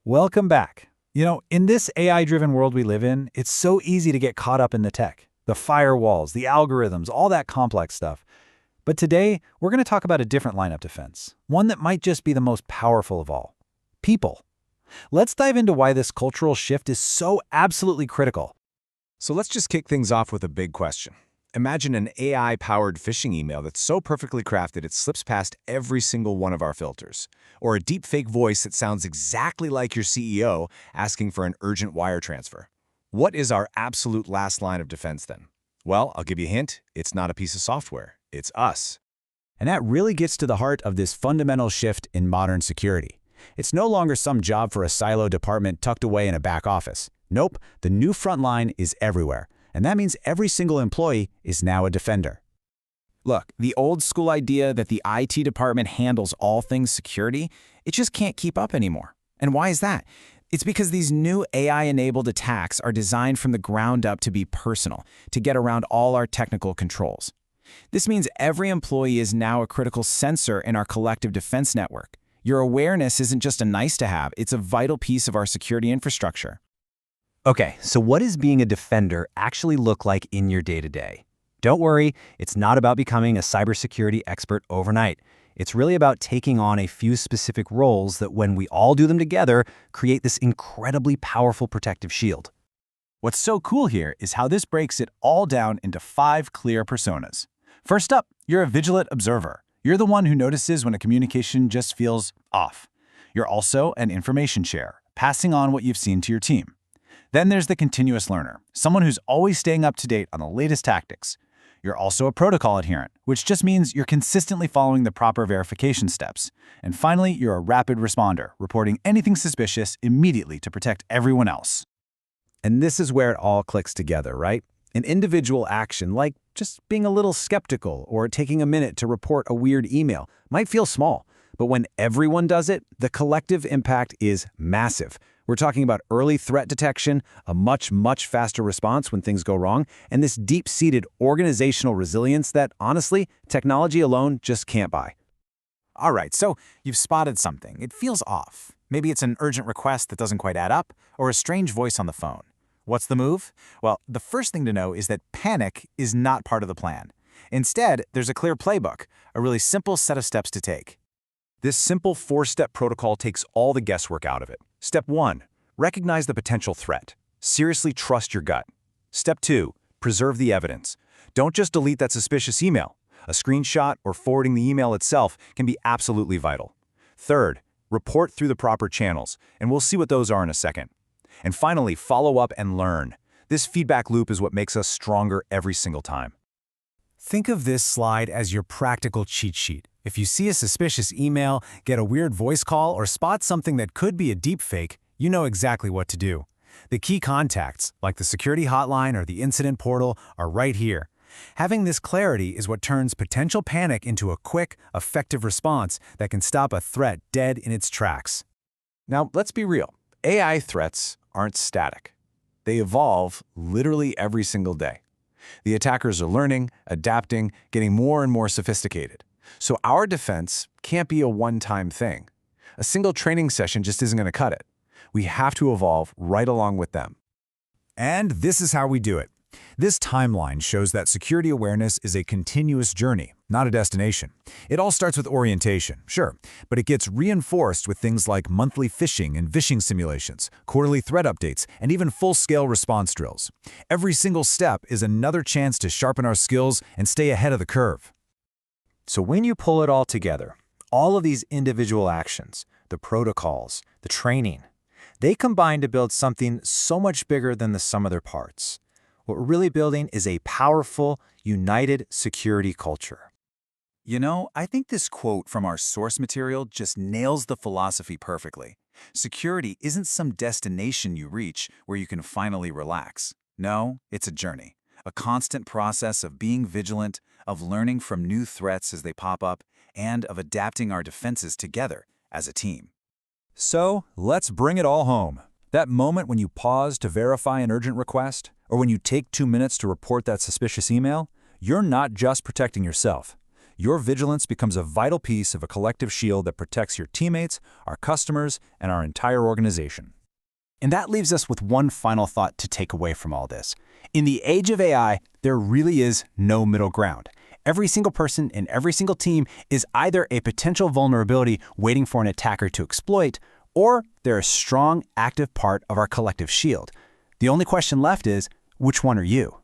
Welcome back. In this AI-driven world we live in, it's so easy to get caught up in the tech, the firewalls, the algorithms, all that complex stuff. But today, we're going to talk about a different line of defense, one that might just be the most powerful of all: people. Let's dive into why this cultural shift is so absolutely critical. So let's just kick things off with a big question. Imagine an AI-powered phishing email that's so perfectly crafted it slips past every single one of our filters. Or a deepfake voice that sounds exactly like your CEO asking for an urgent wire transfer. What is our absolute last line of defense then? Well, I'll give you a hint. It's not a piece of software. It's us. And that really gets to the heart of this fundamental shift in modern security. It's no longer some job for a silo department tucked away in a back office. Nope, the new front line is everywhere. And that means every single employee is now a defender. Look, the old school idea that the IT department handles all things security, it just can't keep up anymore. And why is that? It's because these new AI-enabled attacks are designed from the ground up to be personal, to get around all our technical controls. This means every employee is now a critical sensor in our collective defense network. Your awareness isn't just a nice-to-have, it's a vital piece of our security infrastructure. Okay, so what does being a defender actually look like in your day-to-day? Don't worry, it's not about becoming a cybersecurity expert overnight. It's really about taking on a few specific roles that, when we all do them together, create this incredibly powerful protective shield. What's so cool here is how this breaks it all down into 5 clear personas. First up, you're a vigilant observer. You're the one who notices when a communication just feels off. You're also an information sharer, passing on what you've seen to your team. Then there's the continuous learner, someone who's always staying up to date on the latest tactics. You're also a protocol adherent, which just means you're consistently following the proper verification steps. And finally, you're a rapid responder, reporting anything suspicious immediately to protect everyone else. And this is where it all clicks together, right? An individual action, like just being a little skeptical or taking a minute to report a weird email, might feel small. But when everyone does it, the collective impact is massive. We're talking about early threat detection, a much faster response when things go wrong, and this deep-seated organizational resilience that, honestly, technology alone just can't buy. All right, so you've spotted something. It feels off. Maybe it's an urgent request that doesn't quite add up, or a strange voice on the phone. What's the move? Well, the first thing to know is that panic is not part of the plan. Instead, there's a clear playbook, a really simple set of steps to take. This simple 4-step protocol takes all the guesswork out of it. Step 1, recognize the potential threat. Seriously trust your gut. Step 2, preserve the evidence. Don't just delete that suspicious email. A screenshot or forwarding the email itself can be absolutely vital. Third, report through the proper channels, and we'll see what those are in a second. And finally, follow up and learn. This feedback loop is what makes us stronger every single time. Think of this slide as your practical cheat sheet. If you see a suspicious email, get a weird voice call, or spot something that could be a deepfake, you know exactly what to do. The key contacts, like the security hotline or the incident portal, are right here. Having this clarity is what turns potential panic into a quick, effective response that can stop a threat dead in its tracks. Now, let's be real. AI threats aren't static. They evolve literally every single day. The attackers are learning, adapting, getting more and more sophisticated. So our defense can't be a one-time thing. A single training session just isn't going to cut it. We have to evolve right along with them. And this is how we do it. This timeline shows that security awareness is a continuous journey, not a destination. It all starts with orientation, sure, but it gets reinforced with things like monthly phishing and vishing simulations, quarterly threat updates, and even full-scale response drills. Every single step is another chance to sharpen our skills and stay ahead of the curve. So when you pull it all together, all of these individual actions, the protocols, the training, they combine to build something so much bigger than the sum of their parts. What we're really building is a powerful, united security culture. I think this quote from our source material just nails the philosophy perfectly. Security isn't some destination you reach where you can finally relax. No, it's a journey, a constant process of being vigilant, of learning from new threats as they pop up, and of adapting our defenses together as a team. So, let's bring it all home. That moment when you pause to verify an urgent request, or when you take 2 minutes to report that suspicious email, you're not just protecting yourself. Your vigilance becomes a vital piece of a collective shield that protects your teammates, our customers, and our entire organization. And that leaves us with one final thought to take away from all this. In the age of AI, there really is no middle ground. Every single person in every single team is either a potential vulnerability waiting for an attacker to exploit, or they're a strong, active part of our collective shield. The only question left is, which one are you?